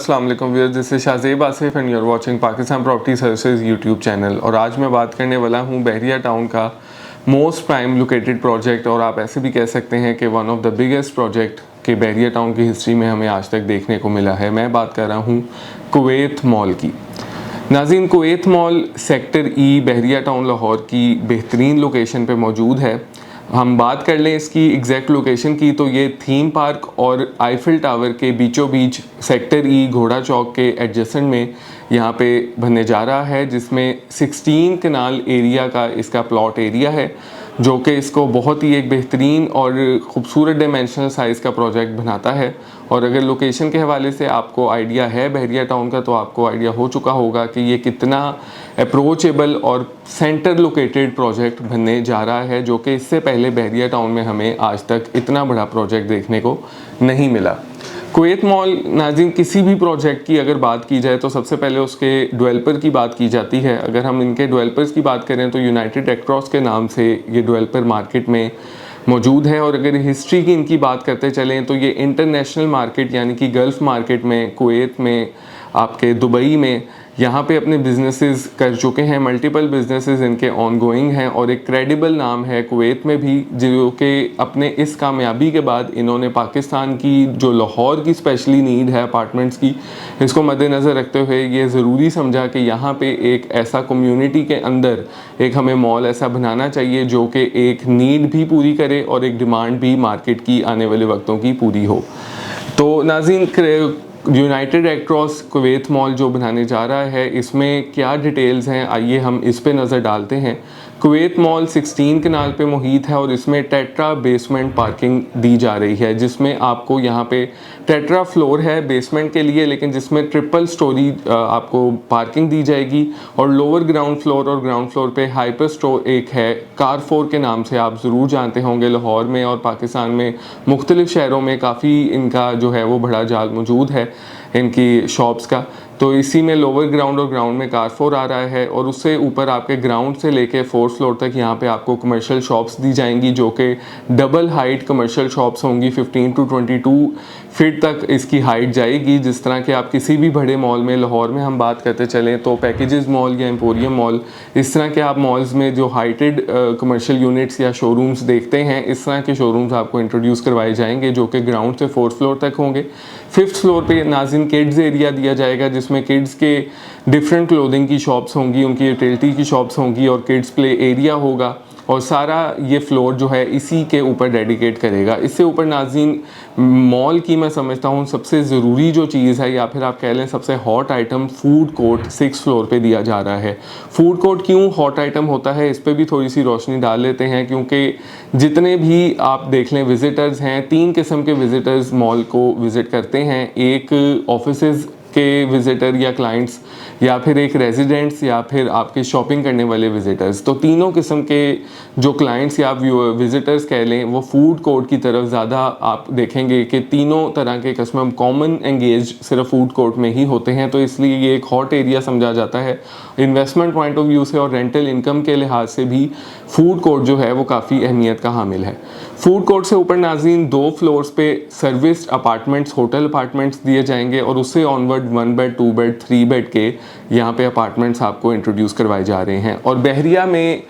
अस्सलाम वालेकुम viewers, this is Shahzeb Asif and you are watching Pakistan property services YouTube channel. और आज मैं बात करने वाला हूँ बहरिया टाउन का मोस्ट प्राइम लोकेटेड प्रोजेक्ट, और आप ऐसे भी कह सकते हैं कि one of the biggest project के बहरिया टाउन की हिस्ट्री में हमें आज तक देखने को मिला है। मैं बात कर रहा हूँ कुवैत मॉल की। नाज़रीन, कुवैत मॉल सेक्टर ई बहरिया टाउन लाहौर की बेहतरीन लोकेशन पे मौजूद है। हम बात कर लें इसकी एग्जैक्ट लोकेशन की तो ये थीम पार्क और आईफिल टावर के बीचों बीच सेक्टर ई घोड़ा चौक के एडजेसेंट में यहाँ पे बनने जा रहा है, जिसमें 16 कनाल एरिया का इसका प्लॉट एरिया है, जो कि इसको बहुत ही एक बेहतरीन और ख़ूबसूरत डायमेंशनल साइज़ का प्रोजेक्ट बनाता है। और अगर लोकेशन के हवाले से आपको आइडिया है बहरिया टाउन का, तो आपको आइडिया हो चुका होगा कि ये कितना अप्रोचेबल और सेंटर लोकेटेड प्रोजेक्ट बनने जा रहा है, जो कि इससे पहले बहरिया टाउन में हमें आज तक इतना बड़ा प्रोजेक्ट देखने को नहीं मिला। कुवैत मॉल, नाज़रीन, किसी भी प्रोजेक्ट की अगर बात की जाए तो सबसे पहले उसके डेवलपर की बात की जाती है। अगर हम इनके डेवलपर्स की बात करें तो यूनाइटेड रेड क्रॉस के नाम से ये डेवलपर मार्केट में मौजूद है। और अगर हिस्ट्री की इनकी बात करते चलें तो ये इंटरनेशनल मार्केट यानी कि गल्फ़ मार्केट में, कुवैत में, आपके दुबई में यहाँ पे अपने बिजनेसेस कर चुके हैं। मल्टीपल बिजनेसेस इनके ऑनगोइंग हैं और एक क्रेडिबल नाम है कुवैत में भी, जो कि अपने इस कामयाबी के बाद इन्होंने पाकिस्तान की जो लाहौर की स्पेशली नीड है अपार्टमेंट्स की, इसको मद्देनज़र रखते हुए ये ज़रूरी समझा कि यहाँ पे एक ऐसा कम्युनिटी के अंदर एक हमें मॉल ऐसा बनाना चाहिए जो कि एक नीड भी पूरी करे और एक डिमांड भी मार्केट की आने वाले वक्तों की पूरी हो। तो नाज़रीन, United red cross Kuwait mall जो बनाने जा रहा है, इसमें क्या डिटेल्स हैं, आइए हम इस पे नज़र डालते हैं। कुवैत मॉल 16 कनाल पे मुहित है और इसमें टेट्रा बेसमेंट पार्किंग दी जा रही है, जिसमें आपको यहाँ पे टेट्रा फ्लोर है बेसमेंट के लिए, लेकिन जिसमें ट्रिपल स्टोरी आपको पार्किंग दी जाएगी। और लोअर ग्राउंड फ्लोर और ग्राउंड फ्लोर पे हाइपर स्टोर एक है, कारफोर के नाम से आप ज़रूर जानते होंगे। लाहौर में और पाकिस्तान में मुख्तलिफ़ शहरों में काफ़ी इनका जो है वो बड़ा जाल मौजूद है इनकी शॉप्स का। तो इसी में लोअर ग्राउंड और ग्राउंड में कारफोर आ रहा है, और उससे ऊपर आपके ग्राउंड से लेके 4th फ्लोर तक यहाँ पे आपको कमर्शियल शॉप्स दी जाएंगी, जो कि डबल हाइट कमर्शियल शॉप्स होंगी। 15 to 22 फीट तक इसकी हाइट जाएगी। जिस तरह के आप किसी भी बड़े मॉल में, लाहौर में हम बात करते चलें तो पैकेजेस मॉल या एम्पोरियम मॉल, इस तरह के आप मॉल्स में जो हाइटेड कमर्शियल यूनिट्स या शोरूम्स देखते हैं, इस तरह के शोरूम्स आपको इंट्रोड्यूस करवाए जाएंगे, जो कि ग्राउंड से 4th फ्लोर तक होंगे। 5th फ्लोर पे नाज़रीन किड्स एरिया दिया जाएगा, जिसमें किड्स के डिफरेंट क्लोथिंग की शॉप्स होंगी, उनकी यूटिलिटी की शॉप्स होंगी और किड्स प्ले एरिया होगा। और सारा ये फ्लोर जो है इसी के ऊपर डेडिकेट करेगा। इससे ऊपर नाज़रीन मॉल की मैं समझता हूँ सबसे ज़रूरी जो चीज़ है, या फिर आप कह लें सबसे hot item, food court 6th floor पे दिया जा रहा है। फूड कोर्ट क्यों हॉट आइटम होता है, इस पर भी थोड़ी सी रोशनी डाल लेते हैं, क्योंकि जितने भी आप देख लें विज़िटर्स हैं, 3 किस्म के विज़िटर्स मॉल को विज़िट करते हैं। एक ऑफिसेज़ के विज़िटर या क्लाइंट्स, या फिर एक रेजिडेंट्स, या फिर आपके शॉपिंग करने वाले विज़िटर्स। तो तीनों किस्म के जो क्लाइंट्स या विज़िटर्स कह लें, वो फूड कोर्ट की तरफ ज़्यादा आप देखेंगे कि तीनों तरह के कस्टमर कॉमन एंगेज सिर्फ फूड कोर्ट में ही होते हैं। तो इसलिए ये एक हॉट एरिया समझा जाता है इन्वेस्टमेंट पॉइंट ऑफ व्यू से, और रेंटल इनकम के लिहाज से भी फूड कोर्ट जो है वो काफ़ी अहमियत का हामिल है। फूड कोर्ट से ऊपर नाज़रीन 2 फ्लोर्स पे सर्विस्ड अपार्टमेंट्स, होटल अपार्टमेंट्स दिए जाएंगे, और उससे ऑनवर्ड 1 बेड, 2 बेड, 3 बेड के यहाँ पे अपार्टमेंट्स आपको इंट्रोड्यूस करवाए जा रहे हैं। और बहरिया में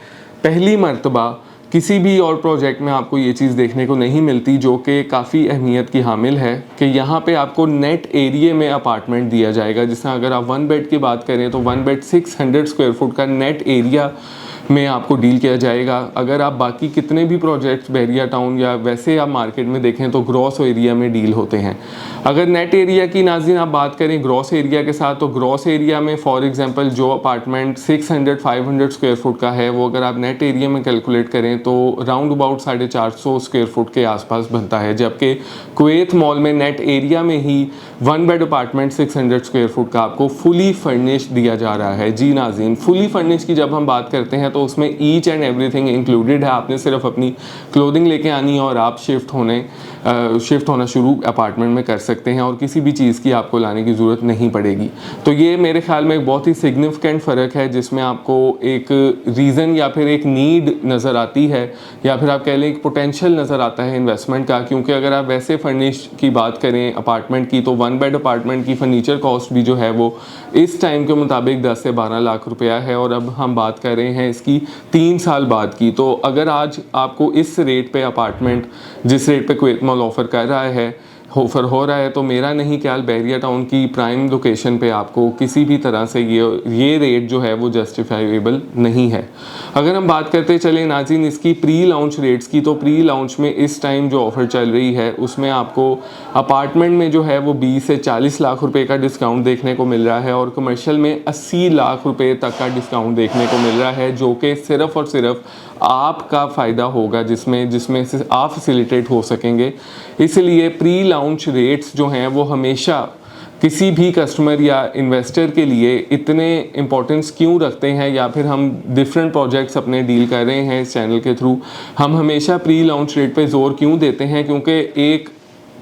पहली मर्तबा किसी भी और प्रोजेक्ट में आपको ये चीज़ देखने को नहीं मिलती, जो कि काफ़ी अहमियत की हामिल है, कि यहाँ पे आपको नेट एरिया में अपार्टमेंट दिया जाएगा। जिसमें अगर आप 1 बेड की बात करें तो 1 बेड 600 स्क्वायर फुट का नेट एरिया में आपको डील किया जाएगा। अगर आप बाकी कितने भी प्रोजेक्ट्स बहरिया टाउन या वैसे आप मार्केट में देखें तो ग्रॉस एरिया में डील होते हैं। अगर नेट एरिया की नाज़रीन आप बात करें ग्रॉस एरिया के साथ, तो ग्रॉस एरिया में फॉर एग्जांपल जो अपार्टमेंट 600-500 स्क्वायर फुट का है, वो अगर आप नेट एरिया में कैलकुलेट करें तो राउंड अबाउट 450 स्क्वायर फुट के आसपास बनता है। जबकि कुवैत मॉल में नेट एरिया में ही 1 बेड अपार्टमेंट 600 स्क्वायर फुट का आपको फुली फर्निश्ड दिया जा रहा है। जी नाज़रीन, फुली फर्निश्ड की जब हम बात करते हैं तो तो उसमें ईच एंड एवरीथिंग इंक्लूडेड है। आपने सिर्फ अपनी क्लोथिंग लेके आनी है और आप शिफ्ट होना शुरू अपार्टमेंट में कर सकते हैं और किसी भी चीज़ की आपको लाने की ज़रूरत नहीं पड़ेगी। तो ये मेरे ख्याल में एक बहुत ही सिग्निफिकेंट फ़र्क है जिसमें आपको एक रीज़न या फिर एक नीड नज़र आती है या फिर आप कह लें एक पोटेंशियल नज़र आता है इन्वेस्टमेंट का। क्योंकि अगर आप वैसे फर्निश की बात करें अपार्टमेंट की, तो 1 बेड अपार्टमेंट की फर्नीचर कॉस्ट भी जो है वो इस टाइम के मुताबिक 10 से 12 लाख रुपया है और अब हम बात कर रहे हैं इसकी 3 साल बाद की। तो अगर आज आपको इस रेट पे अपार्टमेंट जिस रेट पे कुवैत मॉल ऑफ़र कर रहा है ऑफ़र हो रहा है, तो मेरा नहीं ख्याल बहरिया टाउन की प्राइम लोकेशन पे आपको किसी भी तरह से ये रेट जो है वो जस्टिफाइबल नहीं है। अगर हम बात करते चलें नाज़रीन इसकी प्री लॉन्च रेट्स की, तो प्री लॉन्च में इस टाइम जो ऑफ़र चल रही है उसमें आपको अपार्टमेंट में जो है वो 20 से 40 लाख रुपए का डिस्काउंट देखने को मिल रहा है और कमर्शियल में 80 लाख रुपए तक का डिस्काउंट देखने को मिल रहा है, जो कि सिर्फ़ और सिर्फ आपका फ़ायदा होगा जिसमें से आप फैसिलिटेट हो सकेंगे। इसलिए प्री लॉन्च रेट्स जो हैं वो हमेशा किसी भी कस्टमर या इन्वेस्टर के लिए इतने इम्पोर्टेंस क्यों रखते हैं, या फिर हम डिफरेंट प्रोजेक्ट्स अपने डील कर रहे हैं इस चैनल के थ्रू, हम हमेशा प्री लॉन्च रेट पे ज़ोर क्यों देते हैं? क्योंकि एक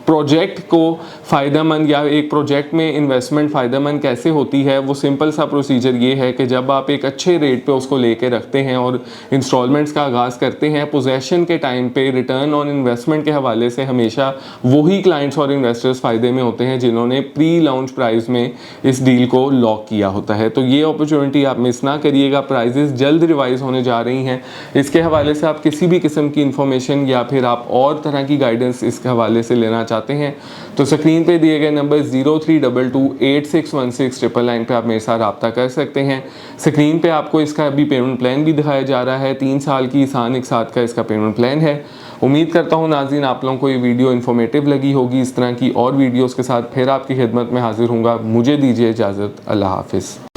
प्रोजेक्ट को फ़ायदेमंद या एक प्रोजेक्ट में इन्वेस्टमेंट फ़ायदेमंद कैसे होती है, वो सिंपल सा प्रोसीजर ये है कि जब आप एक अच्छे रेट पे उसको लेके रखते हैं और इंस्टॉलमेंट्स का आगाज़ करते हैं, पोजेशन के टाइम पे रिटर्न ऑन इन्वेस्टमेंट के हवाले से हमेशा वही क्लाइंट्स और इन्वेस्टर्स फ़ायदे में होते हैं जिन्होंने प्री लॉन्च प्राइस में इस डील को लॉक किया होता है। तो ये अपॉर्चुनिटी आप मिस ना करिएगा। प्राइजेस जल्द रिवाइज होने जा रही हैं। इसके हवाले से आप किसी भी किस्म की इन्फॉर्मेशन या फिर आप और तरह की गाइडेंस इसके हवाले से लेना चाहते हैं तो स्क्रीन पे दिए गए नंबर 0322861699 पे आप मेरे साथ रब्ता कर सकते हैं। स्क्रीन पे आपको इसका भी पेमेंट प्लान भी दिखाया जा रहा है। 3 साल की आसान एक साथ का इसका पेमेंट प्लान है। उम्मीद करता हूँ नाज़रीन आप लोगों को ये वीडियो इन्फॉर्मेटिव लगी होगी। इस तरह की और वीडियोज़ के साथ फिर आपकी खिदमत में हाजिर हूँगा। मुझे दीजिए इजाज़त। अल्लाह हाफिज़।